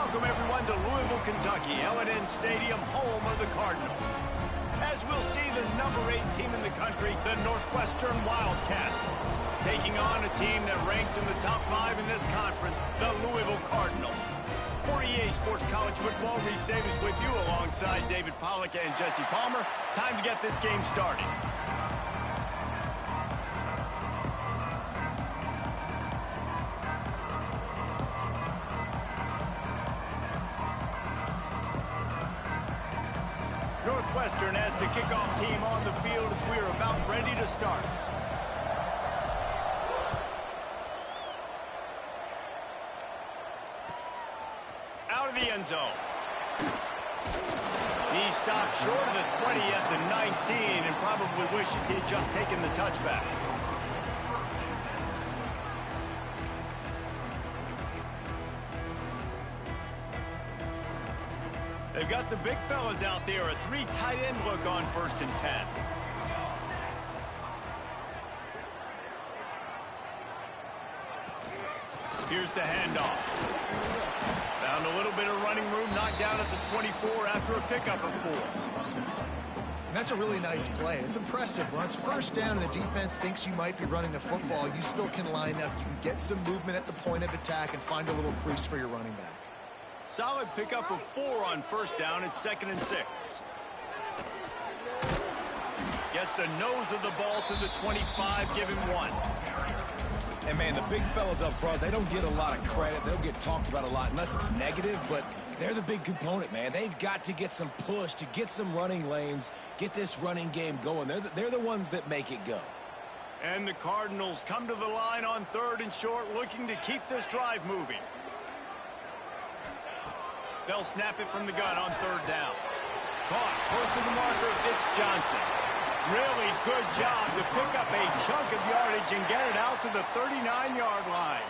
Welcome, everyone, to Louisville, Kentucky, L&N Stadium, home of the Cardinals. As we'll see the number 8 team in the country, the Northwestern Wildcats, taking on a team that ranks in the top 5 in this conference, the Louisville Cardinals. For EA Sports College Football, Reese Davis with you alongside David Pollack and Jesse Palmer. Time to get this game started. Northwestern as the kickoff team on the field as we are about ready to start. Out of the end zone. He stopped short of the 20 at the 19 and probably wishes he had just taken the touchback. They've got the big fellas out there, a 3 tight end look on 1st and 10. Here's the handoff. Found a little bit of running room, knocked down at the 24 after a pickup of 4. And that's a really nice play. It's impressive. When it's 1st down and the defense thinks you might be running the football, you still can line up. You can get some movement at the point of attack and find a little crease for your running back. Solid pickup of 4 on 1st down. It's 2nd and 6. Gets the nose of the ball to the 25, give him 1. And, man, the big fellas up front, they don't get a lot of credit. They'll get talked about a lot unless it's negative, but they're the big component, man. They've got to get some push, to get some running lanes, get this running game going. They're the ones that make it go. And the Cardinals come to the line on 3rd and short, looking to keep this drive moving. They'll snap it from the gun on 3rd down. Caught, close to the marker, it's Johnson. Really good job to pick up a chunk of yardage and get it out to the 39-yard line.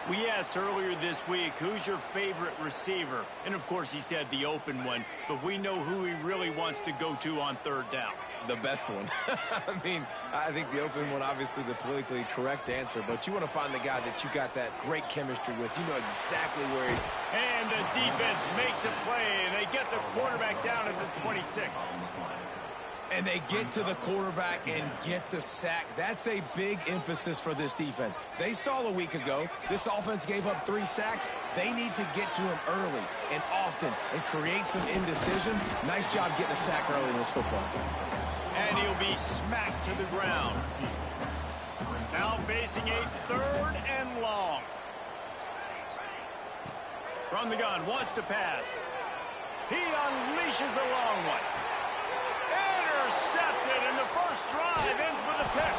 We asked earlier this week, who's your favorite receiver? And, of course, he said the open one, but we know who he really wants to go to on 3rd down. The best one. I mean, I think the open one, obviously the politically correct answer, but you want to find the guy that you got that great chemistry with. You know exactly where he... And the defense makes a play, and they get the quarterback down at the 26. And they get to the quarterback and get the sack. That's a big emphasis for this defense. They saw a week ago, this offense gave up 3 sacks. They need to get to him early and often and create some indecision. Nice job getting a sack early in this football game. And he'll be smacked to the ground. Now facing a 3rd and long. From the gun, wants to pass. He unleashes a long one. Intercepted, and the first drive ends with a pick.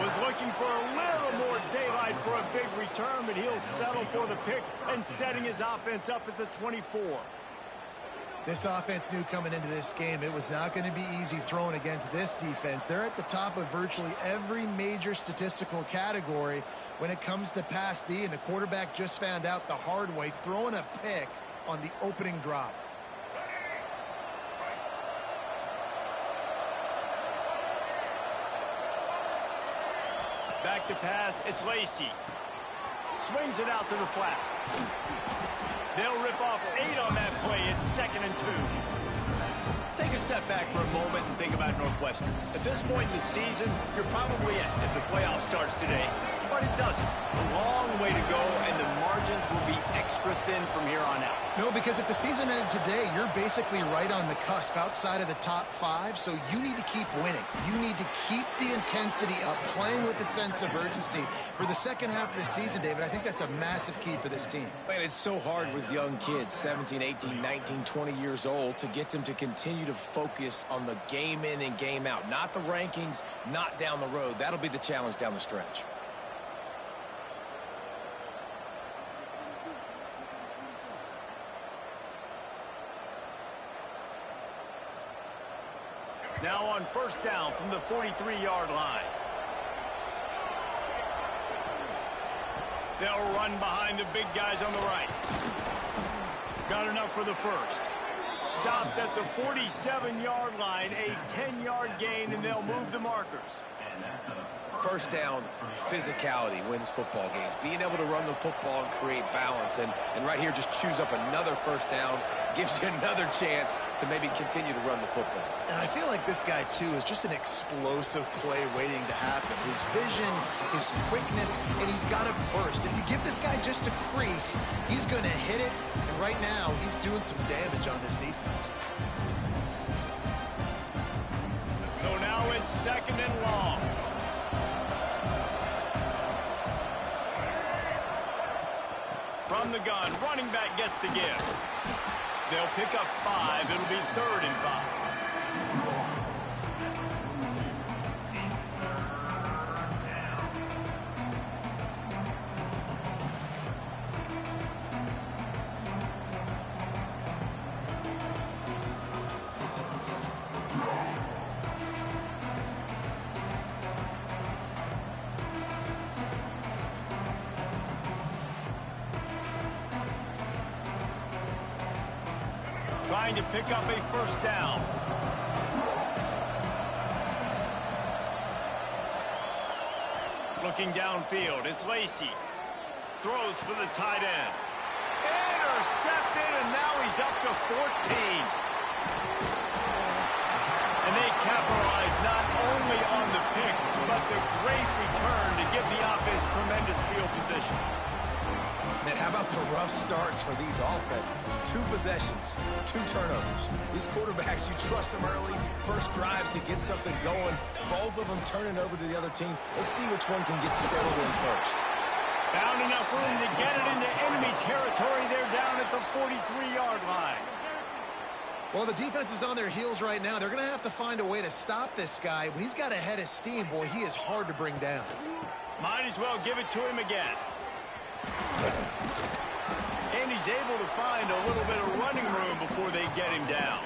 Was looking for a little more daylight for a big return, but he'll settle for the pick and setting his offense up at the 24. This offense knew coming into this game it was not going to be easy throwing against this defense. They're at the top of virtually every major statistical category when it comes to pass D, and the quarterback just found out the hard way, throwing a pick on the opening drive. Back to pass, it's Lacey. Swings it out to the flat. They'll rip off 8 on that play. It's 2nd and 2. Let's take a step back for a moment and think about Northwestern. At this point in the season, you're probably in if the playoff starts today. But it doesn't. A long way to go, and the margins will be extra thin from here on out. No, because if the season ended today, you're basically right on the cusp outside of the top 5, so you need to keep winning. You need to keep the intensity up, playing with a sense of urgency. For the second half of the season, David, I think that's a massive key for this team. Man, it's so hard with young kids, 17, 18, 19, 20 years old, to get them to continue to focus on the game in and game out. Not the rankings, not down the road. That'll be the challenge down the stretch. Now on 1st down from the 43-yard line. They'll run behind the big guys on the right. Got enough for the first. Stopped at the 47-yard line, a 10-yard gain, and they'll move the markers. First down, physicality wins football games. Being able to run the football and create balance. And right here, just choose up another first down, gives you another chance to maybe continue to run the football. And I feel like this guy, too, is just an explosive play waiting to happen. His vision, his quickness, and he's got to burst. If you give this guy just a crease, he's going to hit it. And right now, he's doing some damage on this defense. So now it's 2nd and long. From the gun, running back gets to give. They'll pick up 5. It'll be 3rd and 5. Trying to pick up a first down. Looking downfield, it's Lacy. Throws for the tight end. Intercepted, and now he's up to 14. And they capitalize not only on the pick, but the great return to give the offense tremendous field position. Man, how about the rough starts for these offense? 2 possessions, 2 turnovers. These quarterbacks, you trust them early, first drives to get something going. Both of them turning over to the other team. Let's see which one can get settled in first. Found enough room to get it into enemy territory. They're down at the 43-yard line. Well, the defense is on their heels right now. They're going to have to find a way to stop this guy. When he's got a head of steam, boy, he is hard to bring down. Might as well give it to him again. And he's able to find a little bit of running room before they get him down.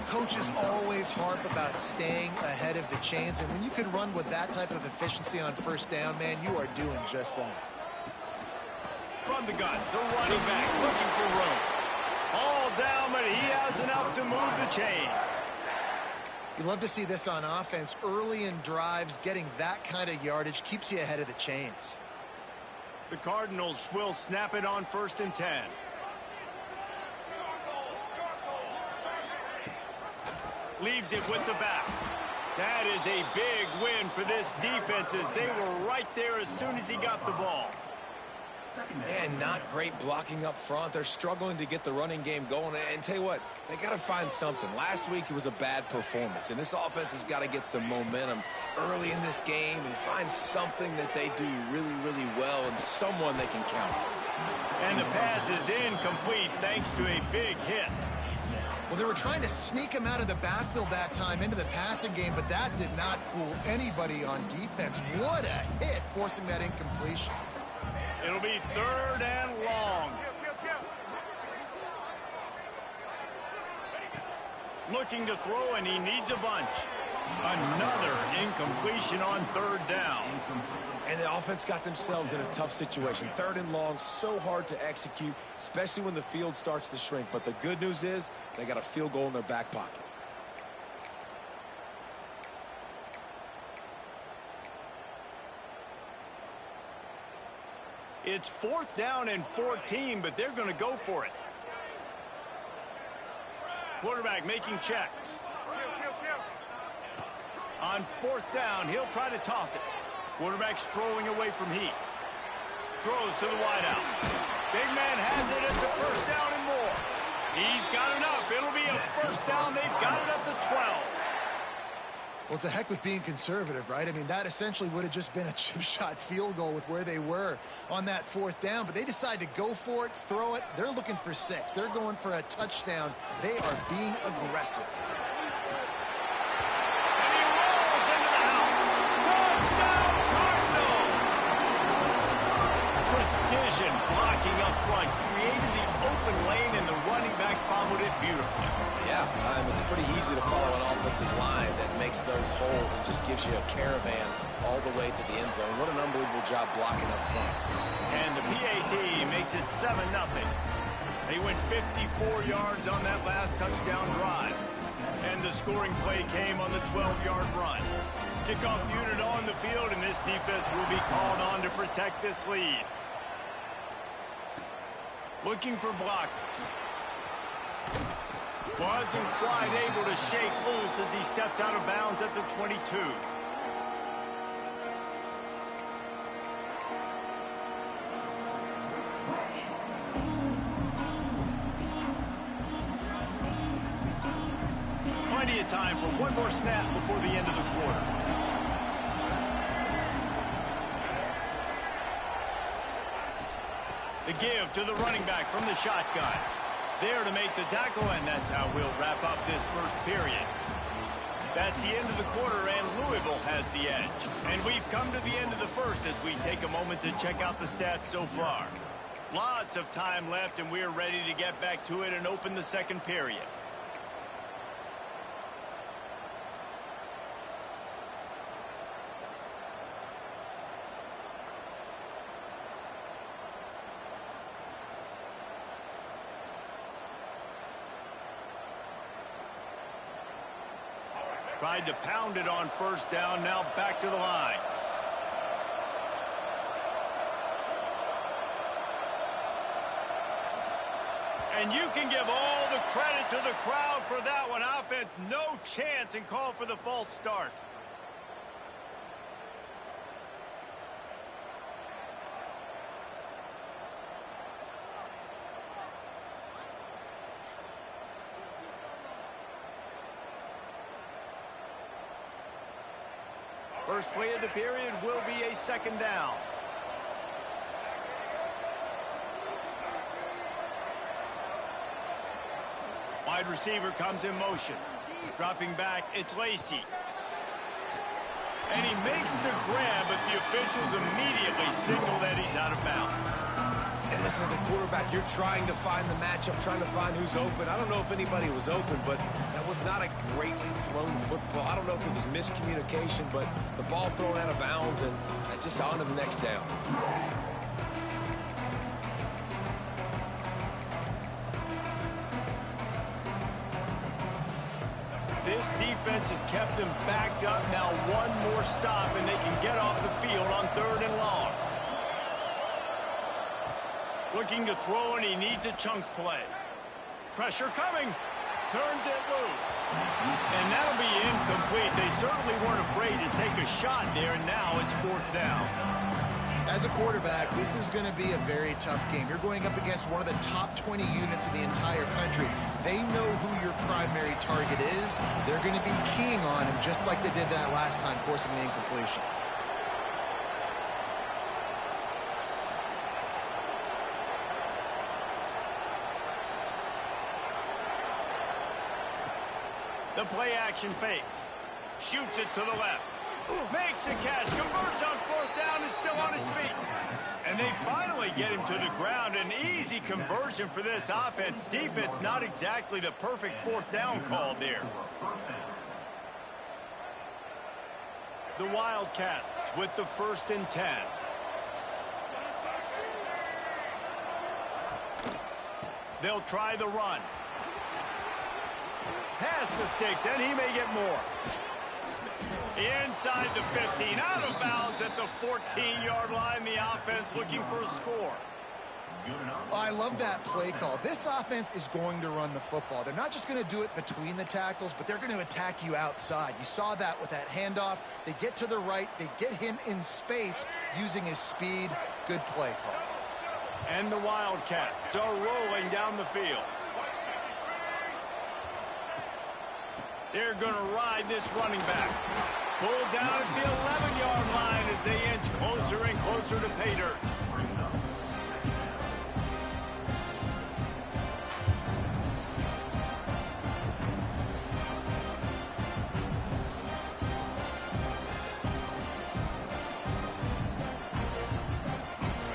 Coaches always harp about staying ahead of the chains, and when you can run with that type of efficiency on first down, man, you are doing just that. From the gun, the running back looking for room. All down, but he has enough to move the chains. You love to see this on offense. Early in drives, getting that kind of yardage keeps you ahead of the chains. The Cardinals will snap it on 1st and 10. Leaves it with the back. That is a big win for this defense as they were right there as soon as he got the ball. Man, not great blocking up front. They're struggling to get the running game going. And tell you what, they got to find something. Last week it was a bad performance, and this offense has got to get some momentum early in this game and find something that they do really, really well and someone they can count on. And the pass is incomplete thanks to a big hit. Well, they were trying to sneak him out of the backfield that time into the passing game, but that did not fool anybody on defense. What a hit, forcing that incompletion. It'll be 3rd and long. Looking to throw, and he needs a bunch. Another incompletion on 3rd down. And the offense got themselves in a tough situation. 3rd and long, so hard to execute, especially when the field starts to shrink. But the good news is they got a field goal in their back pocket. It's 4th down and 14, but they're going to go for it. Quarterback making checks. On 4th down, he'll try to toss it. Quarterback strolling away from Heat. Throws to the wideout. Big man has it. It's a 1st down and more. He's got enough. It'll be a 1st down. They've got it up to 12. Well, it's a heck with being conservative, right? I mean, that essentially would have just been a chip shot field goal with where they were on that 4th down. But they decide to go for it, throw it. They're looking for 6. They're going for a touchdown. They are being aggressive. And he rolls into the house. Touchdown, Cardinals! Precision blocking up front created the open lane, and the running back followed it beautifully. Yeah, it's pretty easy to follow an offensive line that makes those holes and just gives you a caravan all the way to the end zone. What an unbelievable job blocking up front. And the PAT makes it 7-0. They went 54 yards on that last touchdown drive. And the scoring play came on the 12-yard run. Kickoff unit on the field, and this defense will be called on to protect this lead. Looking for blockers. Wasn't quite able to shake loose as he steps out of bounds at the 22. Plenty of time for one more snap before the end of the quarter. The give to the running back from the shotgun. There to make the tackle, and that's how we'll wrap up this first period. That's the end of the quarter, and Louisville has the edge. And we've come to the end of the first as we take a moment to check out the stats so far. Lots of time left, and we're ready to get back to it and open the second period. Tried to pound it on first down, now back to the line. And you can give all the credit to the crowd for that one. Offense, no chance, and call for the false start. First play of the period will be a second down. Wide receiver comes in motion. Dropping back, it's Lacey. And he makes the grab, but the officials immediately signal that he's out of bounds. And listen, as a quarterback, you're trying to find the matchup, trying to find who's open. I don't know if anybody was open, but that was not a greatly thrown football. I don't know if it was miscommunication, but the ball thrown out of bounds, and just on to the next down. This defense has kept them backed up. Now one more stop, and they can get off the field on 3rd and long. Looking to throw, and he needs a chunk play. Pressure coming. Turns it loose. And that'll be incomplete. They certainly weren't afraid to take a shot there, and now it's 4th down. As a quarterback, this is going to be a very tough game. You're going up against one of the top 20 units in the entire country. They know who your primary target is. They're going to be keying on him just like they did that last time, forcing the incompletion. The play action fake. Shoots it to the left. Makes the catch. Converts on 4th down, is still on his feet. And they finally get him to the ground. An easy conversion for this offense. Defense, not exactly the perfect 4th down call there. The Wildcats with the 1st and 10. They'll try the run. Past the sticks, and he may get more. Inside the 15, out of bounds at the 14-yard line. The offense looking for a score. I love that play call. This offense is going to run the football. They're not just going to do it between the tackles, but they're going to attack you outside. You saw that with that handoff. They get to the right. They get him in space using his speed. Good play call. And the Wildcats are rolling down the field. They're going to ride this running back. Pulled down at the 11-yard line as they inch closer and closer to pay dirt.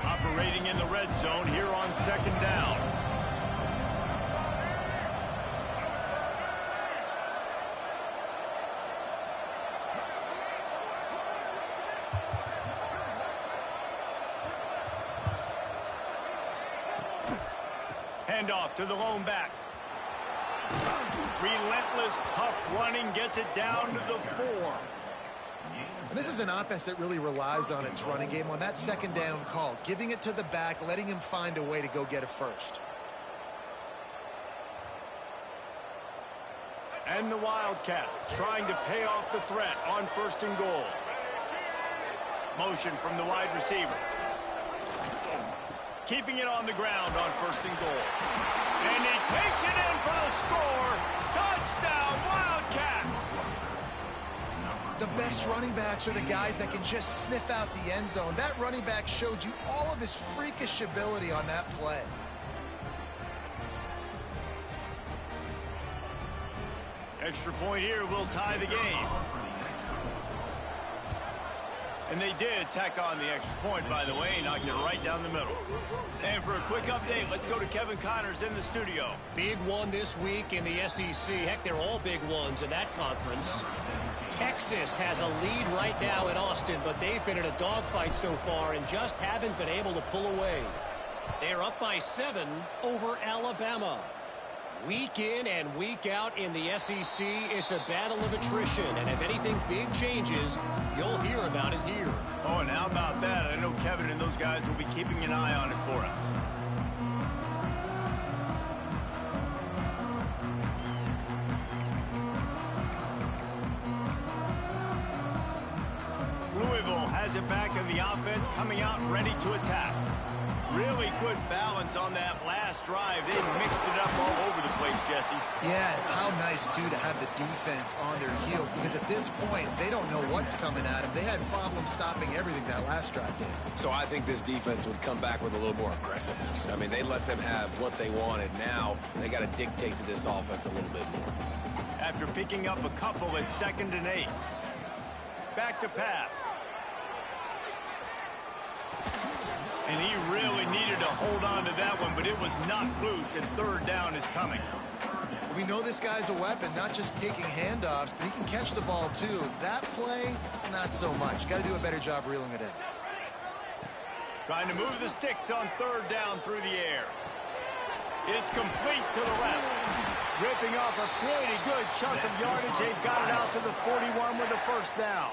Operating in the red zone here on 2nd down. Handoff to the lone back. Relentless, tough running gets it down to the 4. And this is an offense that really relies on its running game, on that second down call, giving it to the back, letting him find a way to go get a first. And the Wildcats trying to pay off the threat on 1st and goal. Motion from the wide receiver. Keeping it on the ground on 1st and goal. And he takes it in for the score. Touchdown, Wildcats! The best running backs are the guys that can just sniff out the end zone. That running back showed you all of his freakish ability on that play. Extra point here will tie the game. And they did tack on the extra point, by the way, knocked it right down the middle. And for a quick update, let's go to Kevin Connors in the studio. Big one this week in the SEC. Heck, they're all big ones in that conference. Texas has a lead right now in Austin, but they've been in a dogfight so far and just haven't been able to pull away. They're up by 7 over Alabama. Week in and week out in the SEC, it's a battle of attrition, and if anything big changes, you'll hear about it here. Oh, and how about that? I know Kevin and those guys will be keeping an eye on it for us. Louisville has it back in the offense, coming out ready to attack. Really good balance on that last drive. They mixed it up all over the place, Jesse. Yeah, and how nice, too, to have the defense on their heels, because at this point, they don't know what's coming at them. They had problems stopping everything that last drive did. So I think this defense would come back with a little more aggressiveness. I mean, they let them have what they wanted. Now they got to dictate to this offense a little bit more. After picking up a couple at 2nd and 8. Back to pass. And he really needed to hold on to that one, but it was knocked loose, and 3rd down is coming. We know this guy's a weapon, not just taking handoffs, but he can catch the ball, too. That play, not so much. Got to do a better job reeling it in. Trying to move the sticks on 3rd down through the air. It's complete to the left. Ripping off a pretty good chunk of yardage. They've got it out to the 41 with the 1st down.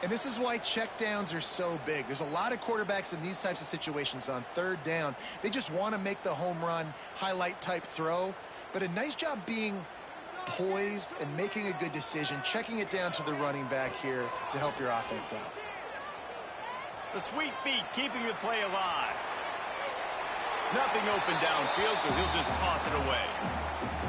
And this is why checkdowns are so big. There's a lot of quarterbacks in these types of situations on 3rd down. They just want to make the home run, highlight type throw. But a nice job being poised and making a good decision, checking it down to the running back here to help your offense out. The sweet feet keeping the play alive. Nothing open downfield, so he'll just toss it away.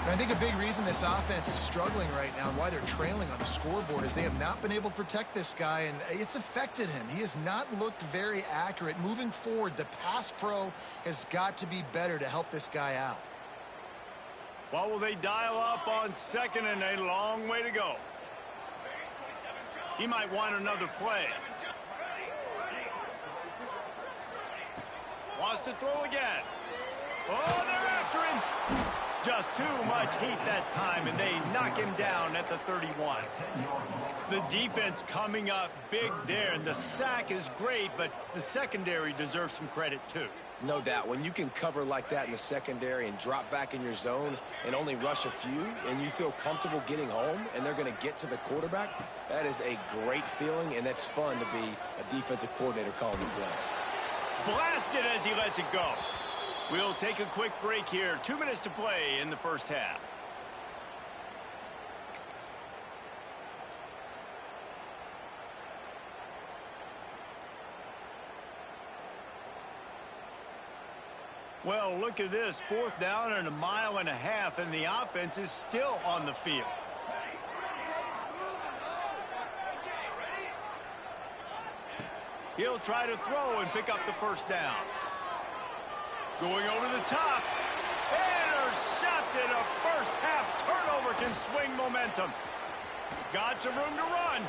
And I think a big reason this offense is struggling right now and why they're trailing on the scoreboard is they have not been able to protect this guy, and it's affected him. He has not looked very accurate. Moving forward, the pass pro has got to be better to help this guy out. What will they dial up on 2nd and a long way to go? He might want another play. Wants to throw again. Oh, they're after him. Just too much heat that time, and they knock him down at the 31. The defense coming up big there, and the sack is great, but the secondary deserves some credit too. No doubt. When you can cover like that in the secondary and drop back in your zone and only rush a few, and you feel comfortable getting home, and they're going to get to the quarterback, that is a great feeling, and that's fun to be a defensive coordinator calling the plays. Blasted as he lets it go. We'll take a quick break here. 2 minutes to play in the 1st half. Well, look at this. 4th down and 1.5 miles, and the offense is still on the field. He'll try to throw and pick up the 1st down. Going over the top. Intercepted. A 1st half turnover can swing momentum. Got some room to run.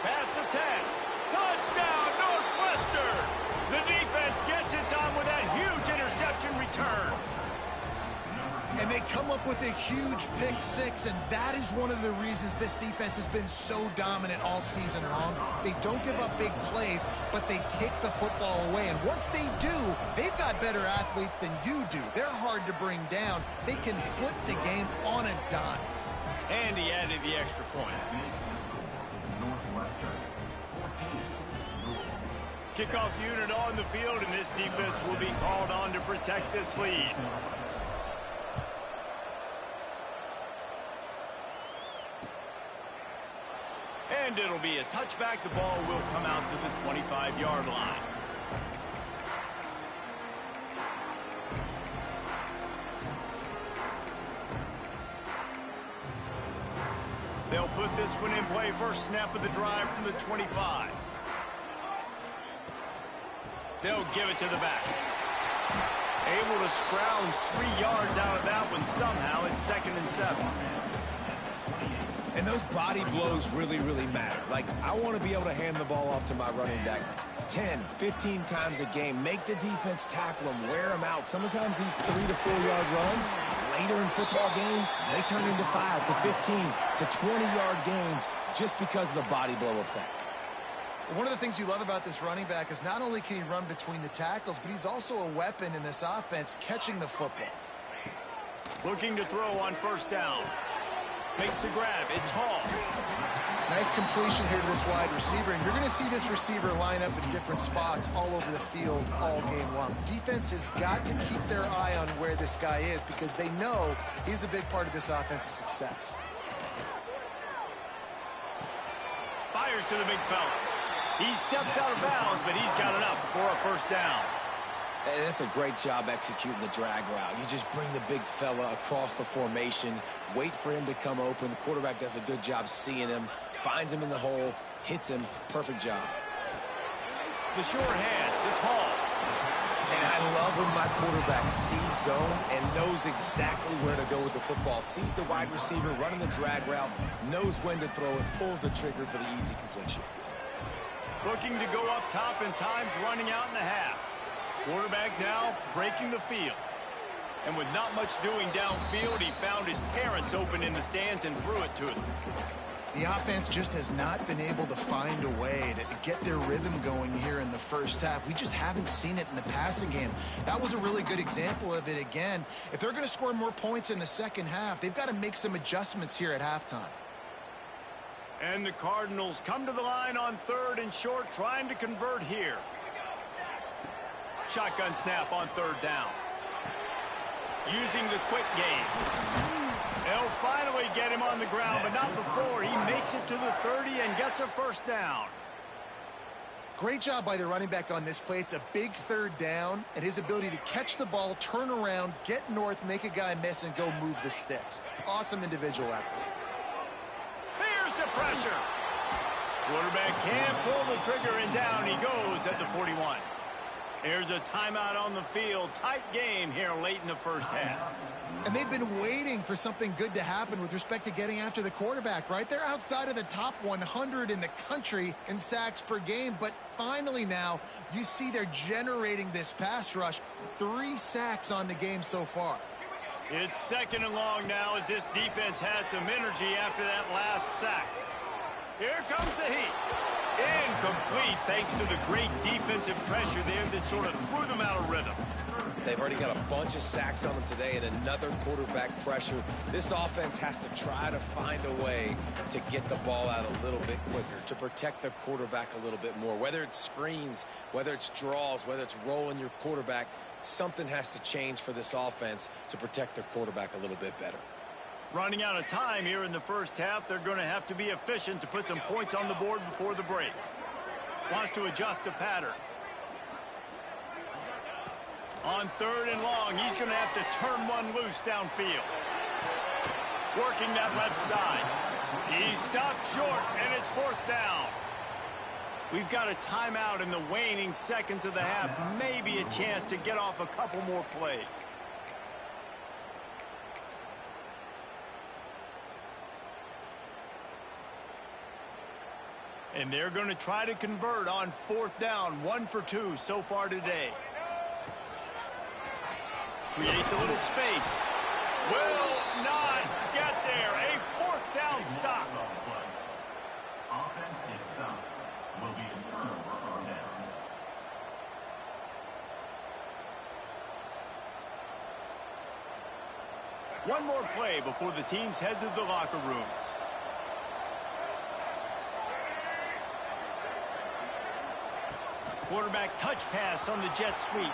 Past the 10. Touchdown, Northwestern. The defense gets it done with that huge interception return. And they come up with a huge pick-6, and that is one of the reasons this defense has been so dominant all season long. They don't give up big plays, but they take the football away. And once they do, they've got better athletes than you do. They're hard to bring down. They can flip the game on a dime. And he added the extra point. Kickoff unit on the field, and this defense will be called on to protect this lead. And it'll be a touchback. The ball will come out to the 25-yard line. They'll put this one in play. First snap of the drive from the 25. They'll give it to the back. Able to scrounge 3 yards out of that one somehow. It's 2nd and 7. And those body blows really, really matter. Like, I want to be able to hand the ball off to my running back 10, 15 times a game. Make the defense tackle them, wear them out. Sometimes these 3 to 4 yard runs, later in football games, they turn into 5 to 15 to 20-yard gains just because of the body blow effect. One of the things you love about this running back is not only can he run between the tackles, but he's also a weapon in this offense catching the football. Looking to throw on first down. Makes the grab. It's Hall. Nice completion here to this wide receiver, and you're going to see this receiver line up in different spots all over the field all game long. Defense has got to keep their eye on where this guy is because they know he's a big part of this offense's success. Fires to the big fella. He steps out of bounds, but he's got enough for a first down. And that's a great job executing the drag route. You just bring the big fella across the formation, wait for him to come open. The quarterback does a good job seeing him, finds him in the hole, hits him. Perfect job. The short hands. It's Hall. And I love when my quarterback sees zone and knows exactly where to go with the football. Sees the wide receiver running the drag route, knows when to throw it, pulls the trigger for the easy completion. Looking to go up top and time's running out in the half. Quarterback now breaking the field. And with not much doing downfield, he found his parents open in the stands and threw it to them. The offense just has not been able to find a way to get their rhythm going here in the first half. We just haven't seen it in the passing game. That was a really good example of it again. If they're going to score more points in the second half, they've got to make some adjustments here at halftime. And the Cardinals come to the line on 3rd and short, trying to convert here. Shotgun snap on 3rd down. Using the quick game. They'll finally get him on the ground, but not before. He makes it to the 30 and gets a first down. Great job by the running back on this play. It's a big 3rd down, and his ability to catch the ball, turn around, get north, make a guy miss, and go move the sticks. Awesome individual effort. Here's the pressure. Quarterback can't pull the trigger, and down he goes at the 41. Here's a timeout on the field. Tight game here late in the first half. And they've been waiting for something good to happen with respect to getting after the quarterback, right? They're outside of the top 100 in the country in sacks per game, but finally now you see they're generating this pass rush. 3 sacks on the game so far. It's 2nd and long now as this defense has some energy after that last sack. Here comes the heat. Incomplete thanks to the great defensive pressure there that sort of threw them out of rhythm. They've already got a bunch of sacks on them today and another quarterback pressure. This offense has to try to find a way to get the ball out a little bit quicker, to protect their quarterback a little bit more. Whether it's screens, whether it's draws, whether it's rolling your quarterback, something has to change for this offense to protect their quarterback a little bit better. Running out of time here in the first half. They're going to have to be efficient to put some points on the board before the break. Wants to adjust the pattern. On 3rd and long, he's going to have to turn one loose downfield. Working that left side. He stopped short, and it's 4th down. We've got a timeout in the waning seconds of the half. Maybe a chance to get off a couple more plays. And they're going to try to convert on 4th down. 1 for 2 so far today. Creates a little space. Will not get there. A 4th down stop. Offense is stopped. Will be a turnover on downs. One more play before the teams head to the locker rooms. Quarterback touch pass on the jet sweep.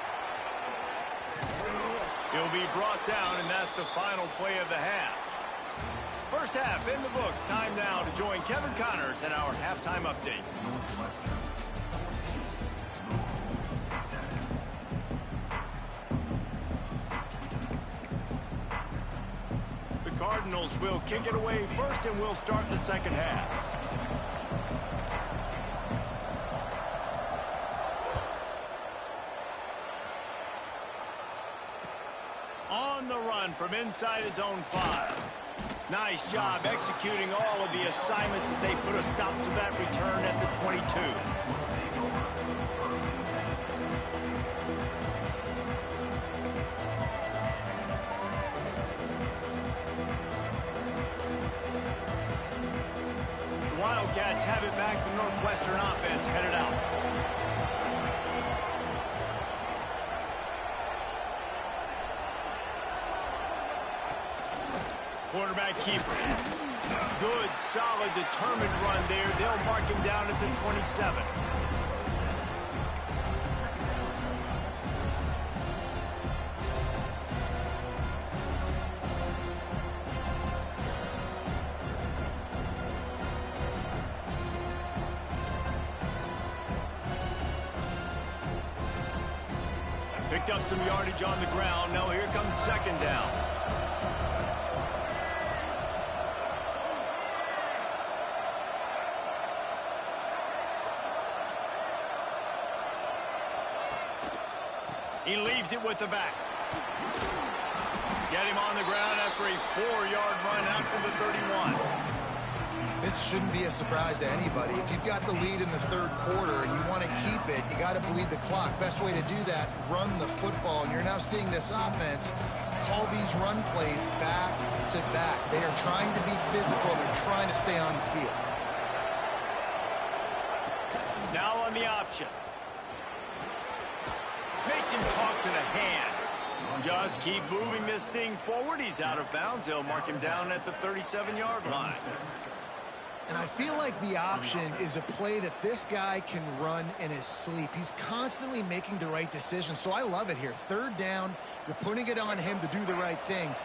He'll be brought down, and that's the final play of the half. First half in the books. Time now to join Kevin Connors in our halftime update. The Cardinals will kick it away first, and we'll start the second half. On the run from inside his own 5. Nice job executing all of the assignments as they put a stop to that return at the 22. The Wildcats have it back. The Northwestern offense headed out. Quarterback keeper. Good, solid, determined run there. They'll mark him down at the 27. Picked up some yardage on the ground. Now here comes second down. He leaves it with the back. Get him on the ground after a 4-yard run out to the 31. This shouldn't be a surprise to anybody. If you've got the lead in the third quarter and you want to keep it, you got to bleed the clock. Best way to do that, run the football. And you're now seeing this offense call these run plays back to back. They are trying to be physical. They're trying to stay on the field. Now on the option. Makes him talk to the hand. Just keep moving this thing forward. He's out of bounds. They'll mark him down at the 37-yard line. And I feel like the option is a play that this guy can run in his sleep. He's constantly making the right decision, so I love it here. Third down, you're putting it on him to do the right thing.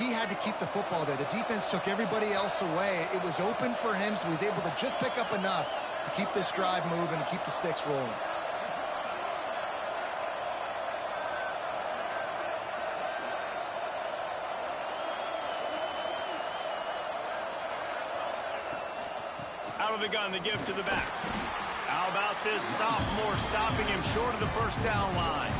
He had to keep the football there. The defense took everybody else away. It was open for him, so he's able to just pick up enough to keep this drive moving and keep the sticks rolling. Out of the gun, the give to the back. How about this sophomore stopping him short of the first down line?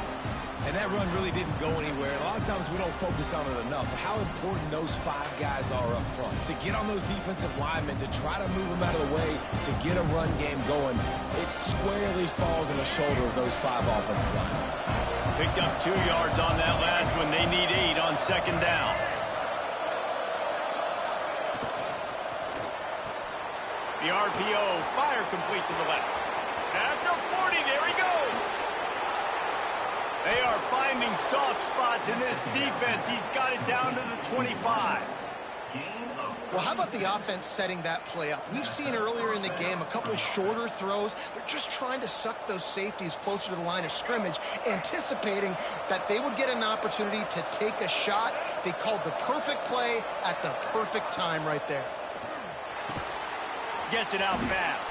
And that run really didn't go anywhere. A lot of times we don't focus on it enough. How important those 5 guys are up front. To get on those defensive linemen, to try to move them out of the way, to get a run game going, it squarely falls on the shoulder of those 5 offensive linemen. Picked up 2 yards on that last one. They need 8 on second down. The RPO, fire complete to the left. At the 40, there he goes. They are finding soft spots in this defense. He's got it down to the 25. Well, how about the offense setting that play up? We've seen earlier in the game a couple shorter throws. They're just trying to suck those safeties closer to the line of scrimmage, anticipating that they would get an opportunity to take a shot. They called the perfect play at the perfect time right there. Gets it out fast.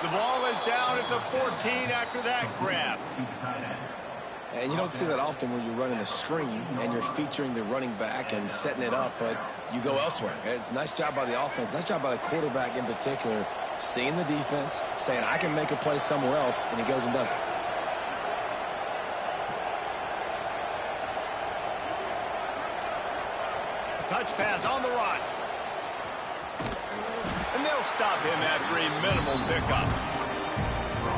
The ball is down at the 14 after that grab. And you don't see that often when you're running a screen and you're featuring the running back and setting it up, but you go elsewhere. It's a nice job by the offense, nice job by the quarterback in particular, seeing the defense, saying, I can make a play somewhere else, and he goes and does it. Touch pass on the run. And they'll stop him after a minimal pickup.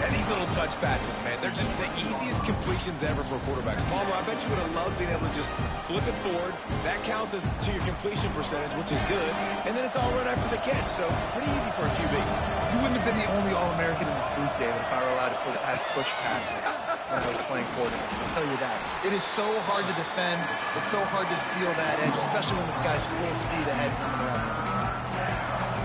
And these little touch passes, man, they're just the easiest completions ever for quarterbacks. Palmer, I bet you would have loved being able to just flip it forward. That counts as to your completion percentage, which is good. And then it's all run after the catch, so pretty easy for a QB. You wouldn't have been the only All-American in this booth, David, if I were allowed to push passes when I was playing quarterback. I'll tell you that. It is so hard to defend. It's so hard to seal that edge, especially when this guy's full speed ahead coming around the inside.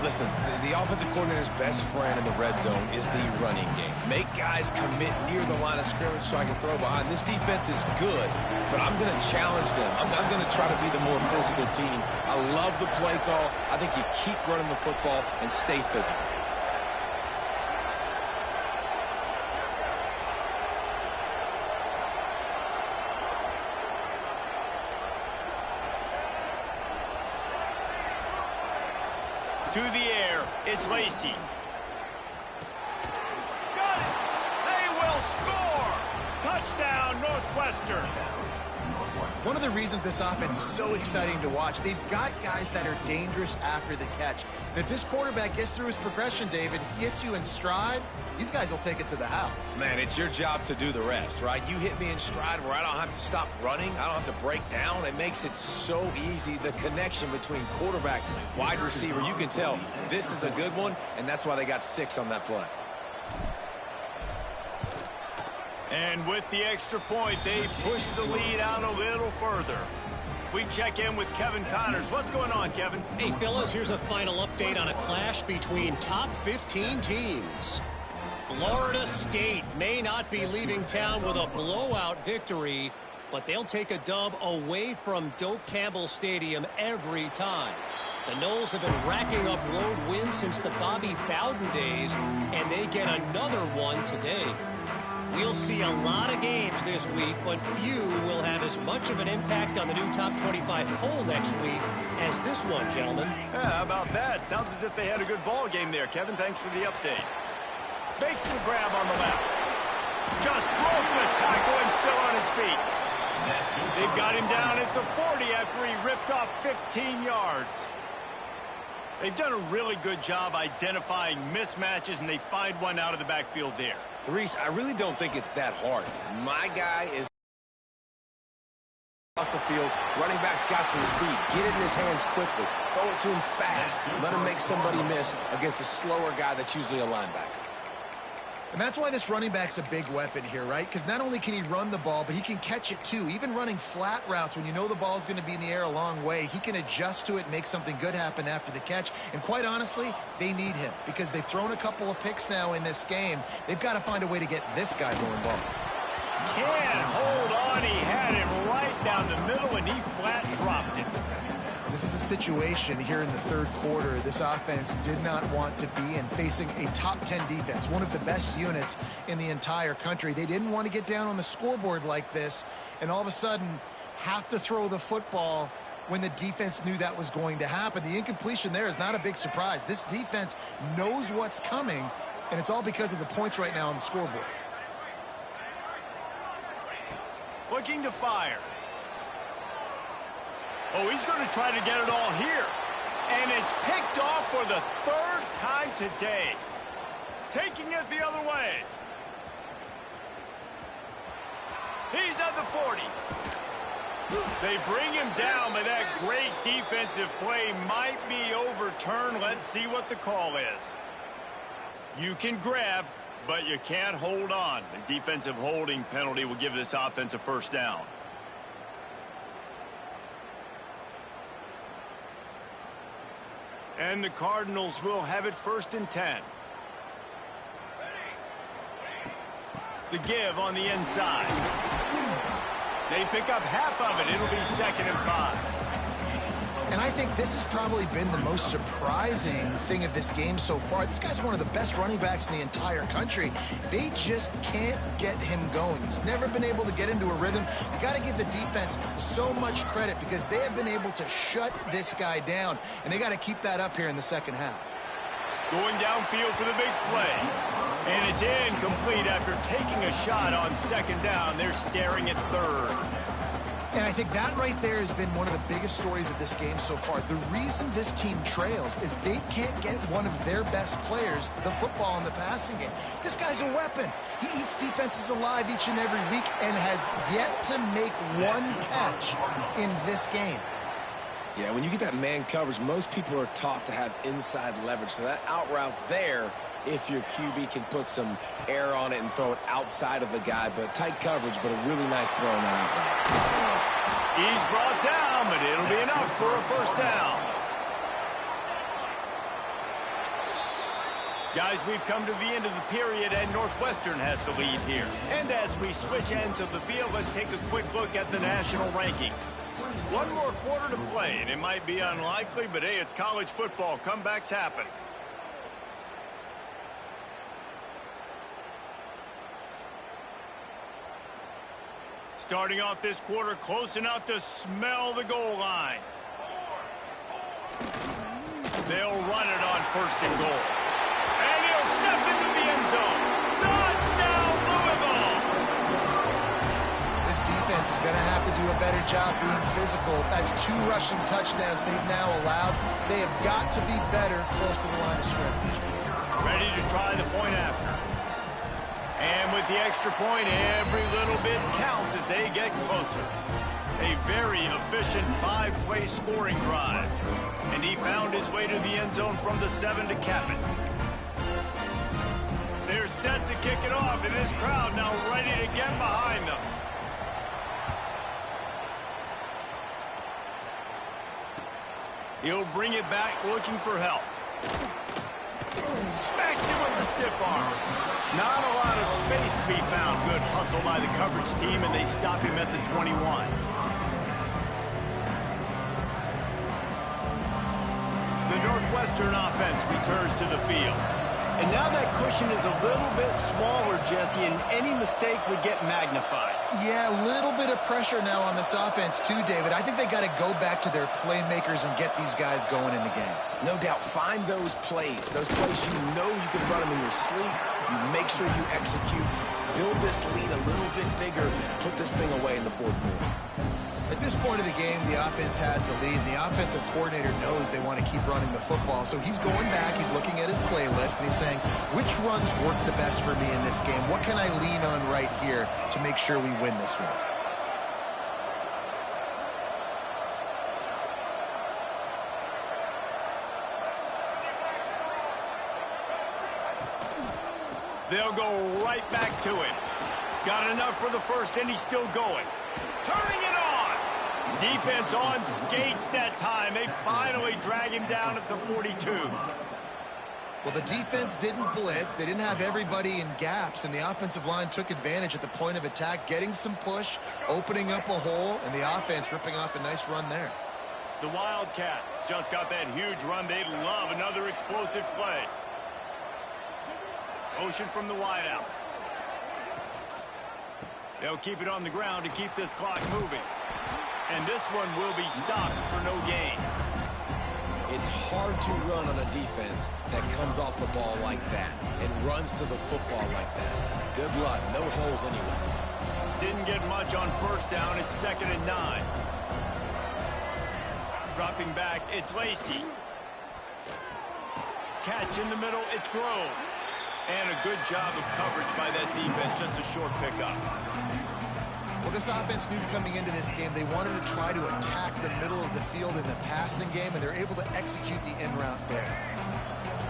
Listen, the offensive coordinator's best friend in the red zone is the running game. Make guys commit near the line of scrimmage so I can throw behind. This defense is good, but I'm going to challenge them. I'm going to try to be the more physical team. I love the play call. I think you keep running the football and stay physical. To the air, it's Lacey. Got it! They will score! Touchdown, Northwestern! One of the reasons this offense is so exciting to watch, they've got guys that are dangerous after the catch. And if this quarterback gets through his progression, David, he hits you in stride, these guys will take it to the house. Man, it's your job to do the rest, right? You hit me in stride where I don't have to stop running. I don't have to break down. It makes it so easy. The connection between quarterback and wide receiver, you can tell this is a good one, and that's why they got 6 on that play. And with the extra point, they push the lead out a little further. We check in with Kevin Connors. What's going on, Kevin? Hey, fellas, here's a final update on a clash between top 15 teams. Florida State may not be leaving town with a blowout victory, but they'll take a dub away from Doak Campbell Stadium every time. The Noles have been racking up road wins since the Bobby Bowden days, and they get another one today. We'll see a lot of games this week, but few will have as much of an impact on the new top 25 poll next week as this one, gentlemen. Yeah, how about that? Sounds as if they had a good ball game there, Kevin. Thanks for the update. Makes the grab on the left. Just broke the tackle and still on his feet. They've got him down at the 40 after he ripped off 15 yards. They've done a really good job identifying mismatches, and they find one out of the backfield there. Reese, I really don't think it's that hard. My guy is across the field. Running back's got some speed. Get it in his hands quickly. Throw it to him fast. Let him make somebody miss against a slower guy that's usually a linebacker. And that's why this running back's a big weapon here, right? Because not only can he run the ball, but he can catch it too. Even running flat routes when you know the ball's going to be in the air a long way, he can adjust to it and make something good happen after the catch. And quite honestly, they need him because they've thrown a couple of picks now in this game. They've got to find a way to get this guy more involved. Can't hold on. He had it right down the middle, and he flat dropped it. This is a situation here in the third quarter this offense did not want to be in, facing a top 10 defense, one of the best units in the entire country. They didn't want to get down on the scoreboard like this and all of a sudden have to throw the football when the defense knew that was going to happen. The incompletion there is not a big surprise. This defense knows what's coming, and it's all because of the points right now on the scoreboard. Looking to fire. Oh, he's going to try to get it all here. And it's picked off for the 3rd time today. Taking it the other way. He's at the 40. They bring him down, but that great defensive play might be overturned. Let's see what the call is. You can grab, but you can't hold on. The defensive holding penalty will give this offense a first down. And the Cardinals will have it 1st and 10. The give on the inside. They pick up half of it. It'll be 2nd and 5. And I think this has probably been the most surprising thing of this game so far. This guy's one of the best running backs in the entire country. They just can't get him going. He's never been able to get into a rhythm. You got to give the defense so much credit because they have been able to shut this guy down, and they got to keep that up here in the second half. Going downfield for the big play. And it's incomplete after taking a shot on 2nd down. They're staring at 3rd. And I think that right there has been one of the biggest stories of this game so far. The reason this team trails is they can't get one of their best players the football in the passing game. This guy's a weapon. He eats defenses alive each and every week and has yet to make one catch in this game. Yeah, when you get that man coverage, most people are taught to have inside leverage. So that out route's there if your QB can put some air on it and throw it outside of the guy. But tight coverage, but a really nice throw on that out route. He's brought down, but it'll be enough for a first down. Guys, we've come to the end of the period, and Northwestern has the lead here. And as we switch ends of the field, let's take a quick look at the national rankings. One more quarter to play, and it might be unlikely, but hey, it's college football. Comebacks happen. Starting off this quarter, close enough to smell the goal line. They'll run it on 1st and goal. And he'll step into the end zone. Touchdown, Louisville! This defense is going to have to do a better job being physical. That's 2 rushing touchdowns they've now allowed. They have got to be better close to the line of scrimmage. Ready to try the point after. And with the extra point, every little bit counts as they get closer. A very efficient 5-play scoring drive. And he found his way to the end zone from the 7 to cap it. They're set to kick it off, and this crowd now ready to get behind them. He'll bring it back looking for help. Smacks him with the stiff arm. Not a lot of space to be found. Good hustle by the coverage team, and they stop him at the 21. The Northwestern offense returns to the field. And now that cushion is a little bit smaller, Jesse, and any mistake would get magnified. Yeah, a little bit of pressure now on this offense too, David. I think they got to go back to their playmakers and get these guys going in the game. No doubt, find those plays you know you can run them in your sleep. You make sure you execute, build this lead a little bit bigger, put this thing away in the 4th quarter. At this point of the game, the offense has the lead, and the offensive coordinator knows they want to keep running the football. So he's going back, he's looking at his playlist, and he's saying, which runs work the best for me in this game? What can I lean on right here to make sure we win this one? They'll go right back to it. Got enough for the first, and he's still going. Turning it on. Defense on skates that time. They finally drag him down at the 42. Well, the defense didn't blitz. They didn't have everybody in gaps, and the offensive line took advantage at the point of attack, getting some push, opening up a hole, and the offense ripping off a nice run there. The Wildcats just got that huge run. They'd love another explosive play. Motion from the wideout. They'll keep it on the ground to keep this clock moving. And this one will be stopped for no gain. It's hard to run on a defense that comes off the ball like that and runs to the football like that. Good luck. No holes anywhere. Didn't get much on 1st down. It's 2nd and 9. Dropping back, it's Lacey. Catch in the middle, it's Grove. And a good job of coverage by that defense, just a short pickup. Well, this offense knew coming into this game they wanted to try to attack the middle of the field in the passing game, and they're able to execute the in route there.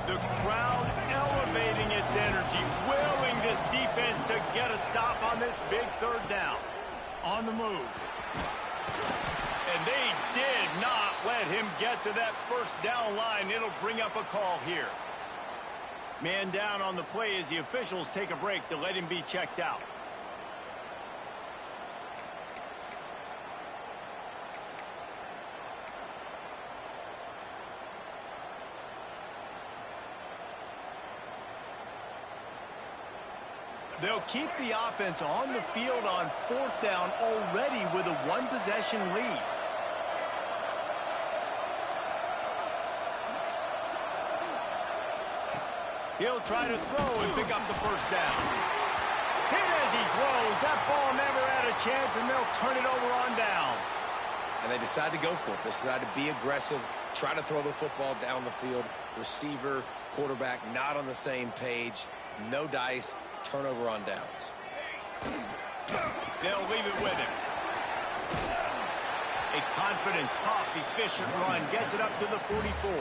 The crowd elevating its energy, willing this defense to get a stop on this big 3rd down. On the move. And they did not let him get to that 1st down line. It'll bring up a call here. Man down on the play as the officials take a break to let him be checked out. They'll keep the offense on the field on 4th down already with a 1-possession lead. He'll try to throw and pick up the 1st down. Hit as he throws. That ball never had a chance, and they'll turn it over on downs. And they decide to go for it. They decide to be aggressive, try to throw the football down the field. Receiver, quarterback, not on the same page. No dice. Turnover on downs. They'll leave it with him. A confident, tough, efficient run gets it up to the 44.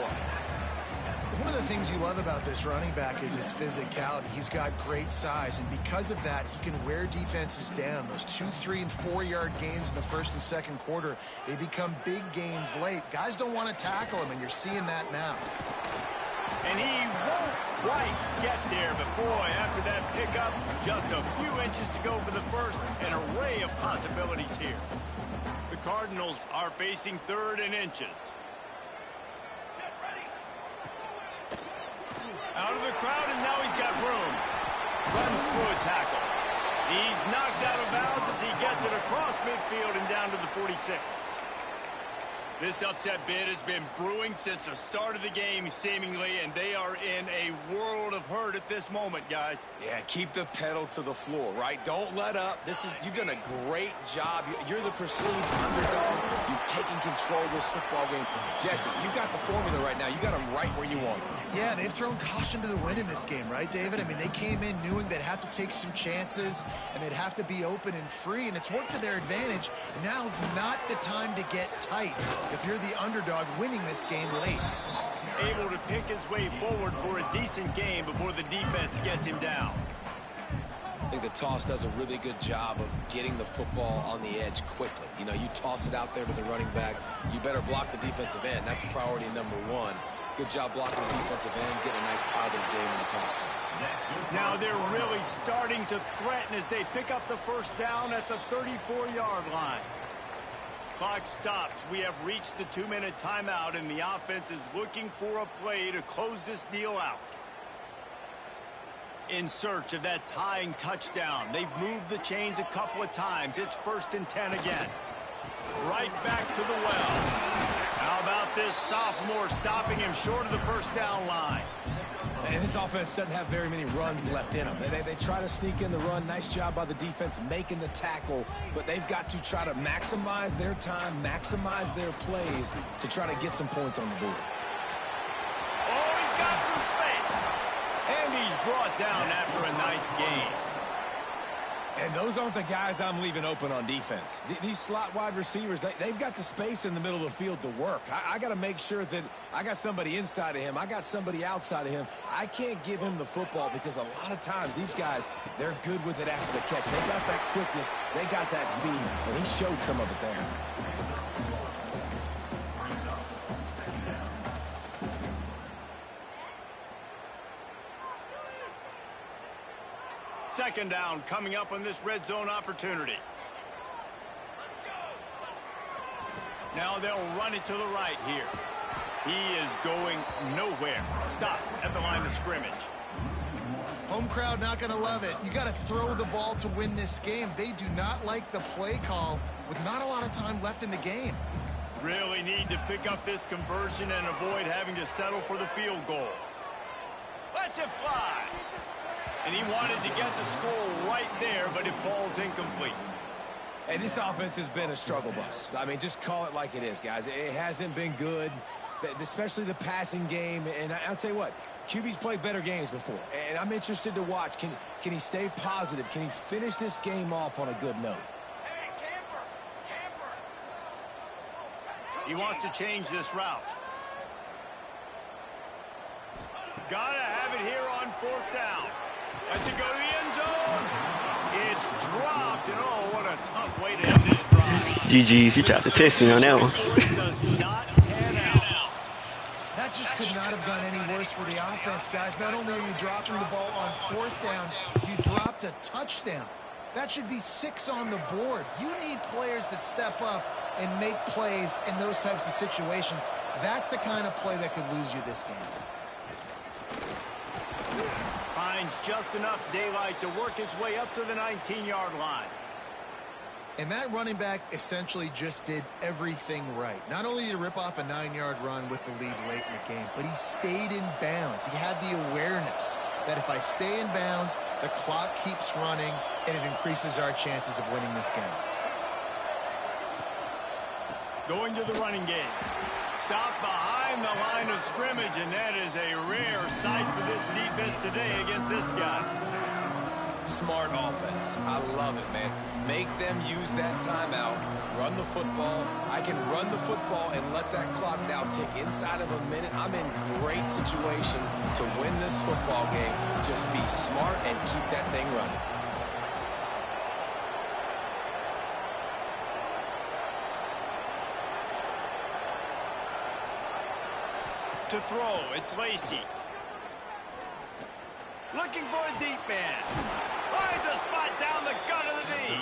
One of the things you love about this running back is his physicality. He's got great size, and because of that, he can wear defenses down. Those 2-, 3-, and 4-yard gains in the 1st and 2nd quarter, they become big gains late. Guys don't want to tackle him, and you're seeing that now. And he won't quite get there, but boy, after that pickup, just a few inches to go for the first. An array of possibilities here. The Cardinals are facing 3rd and inches. Out of the crowd, and now he's got room. Runs through a tackle. He's knocked out of bounds as he gets it across midfield and down to the 46. This upset bid has been brewing since the start of the game, seemingly, and they are in a world of hurt at this moment, guys. Yeah, keep the pedal to the floor, right? Don't let up. You've done a great job. You're the perceived underdog. You've taken control of this football game. Jesse, you've got the formula right now. You got them right where you want them. Yeah, they've thrown caution to the wind in this game, right, David? I mean, they came in knowing they'd have to take some chances, and they'd have to be open and free, and it's worked to their advantage. Now's not the time to get tight if you're the underdog winning this game late. Able to pick his way forward for a decent game before the defense gets him down. I think the toss does a really good job of getting the football on the edge quickly. You know, you toss it out there to the running back, you better block the defensive end. That's priority number 1. Good job blocking the defensive end, getting a nice positive game in the toss play. Now they're really starting to threaten as they pick up the first down at the 34-yard line. Clock stops. We have reached the 2-minute timeout, and the offense is looking for a play to close this deal out. In search of that tying touchdown. They've moved the chains a couple of times. It's 1st and 10 again. Right back to the well. How about this sophomore stopping him short of the first down line? And this offense doesn't have very many runs left in them. They try to sneak in the run. Nice job by the defense making the tackle. But they've got to try to maximize their time, maximize their plays to try to get some points on the board. Oh, he's got some space. And he's brought down after a nice gain. And those aren't the guys I'm leaving open on defense. These slot wide receivers, they've got the space in the middle of the field to work. I got to make sure that I got somebody inside of him. I got somebody outside of him. I can't give him the football because a lot of times these guys, they're good with it after the catch. They got that quickness. They got that speed. And he showed some of it there. Second down coming up on this red zone opportunity. Now they'll run it to the right here. He is going nowhere. Stop at the line of scrimmage. Home crowd not going to love it. You got to throw the ball to win this game. They do not like the play call with not a lot of time left in the game. Really need to pick up this conversion and avoid having to settle for the field goal. Let's it fly. And he wanted to get the score right there, but it falls incomplete. And this offense has been a struggle bus. I mean, just call it like it is, guys. It hasn't been good, especially the passing game. And I'll tell you what, QB's played better games before. And I'm interested to watch. Can he stay positive? Can he finish this game off on a good note? He wants to change this route. Gotta have it here on 4th down. Let's it go to the end zone. It's dropped, and oh, what a tough way to end this drive. GG's, you tried to test me on that one. Does not pan out. That just could not have gone any worse for the offense, guys. Not only are you dropping the ball on 4th down, you dropped a touchdown. That should be 6 on the board. You need players to step up and make plays in those types of situations. That's the kind of play that could lose you this game. Finds just enough daylight to work his way up to the 19-yard line. And that running back essentially just did everything right. Not only did he rip off a 9-yard run with the lead late in the game, but he stayed in bounds. He had the awareness that if I stay in bounds, the clock keeps running, and it increases our chances of winning this game. Going to the running game. Stop behind the line of scrimmage, and that is a rare sight for this defense today against this guy. Smart offense. I love it, man. Make them use that timeout. Run the football. I can run the football and let that clock now tick inside of a minute. I'm in great situation to win this football game. Just be smart and keep that thing running. To throw, it's Lacey. Looking for a deep man. Finds a spot down the gut of the knee.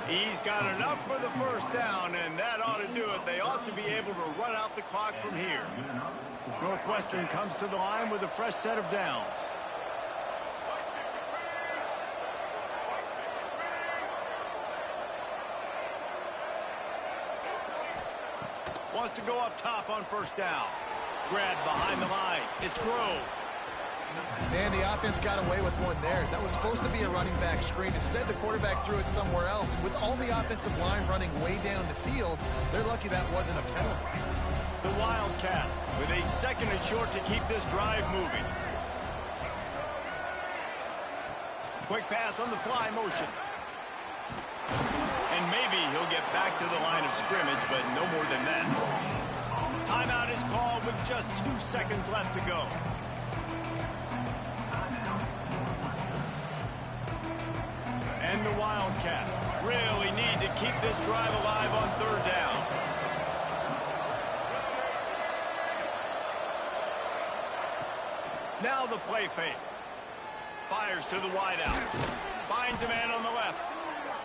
He's got enough for the first down, and that ought to do it. They ought to be able to run out the clock from here. Northwestern comes to the line with a fresh set of downs. Wants to go up top on first down. Grab behind the line. It's Grove. Man, the offense got away with one there. That was supposed to be a running back screen. Instead, the quarterback threw it somewhere else. And with all the offensive line running way down the field, they're lucky that wasn't a penalty. The Wildcats with a second and short to keep this drive moving. Quick pass on the fly motion. And maybe he'll get back to the line of scrimmage, but no more than that. Timeout is called with just 2 seconds left to go. And the Wildcats really need to keep this drive alive on third down. Now the play fake. Fires to the wideout. Finds a man on the left.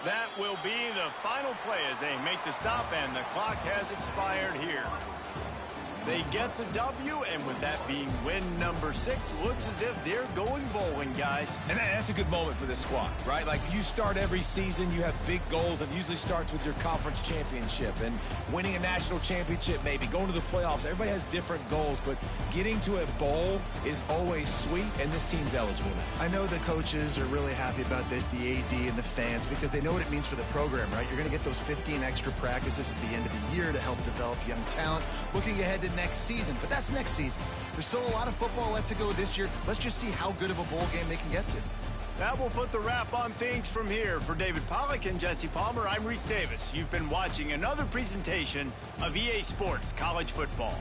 That will be the final play as they make the stop, and the clock has expired here. They get the W, and with that being win number 6, looks as if they're going bowling, guys. And that's a good moment for this squad, right? Like, you start every season, you have big goals. It usually starts with your conference championship and winning a national championship, maybe going to the playoffs. Everybody has different goals, but getting to a bowl is always sweet, and this team's eligible now. I know the coaches are really happy about this, the AD and the fans, because they know what it means for the program, right? You're going to get those 15 extra practices at the end of the year to help develop young talent. Looking ahead to next season, but that's next season. There's still a lot of football left to go this year. Let's just see how good of a bowl game they can get to. That will put the wrap on things from here. For David Pollack and Jesse Palmer, I'm Reese Davis. You've been watching another presentation of EA Sports College Football.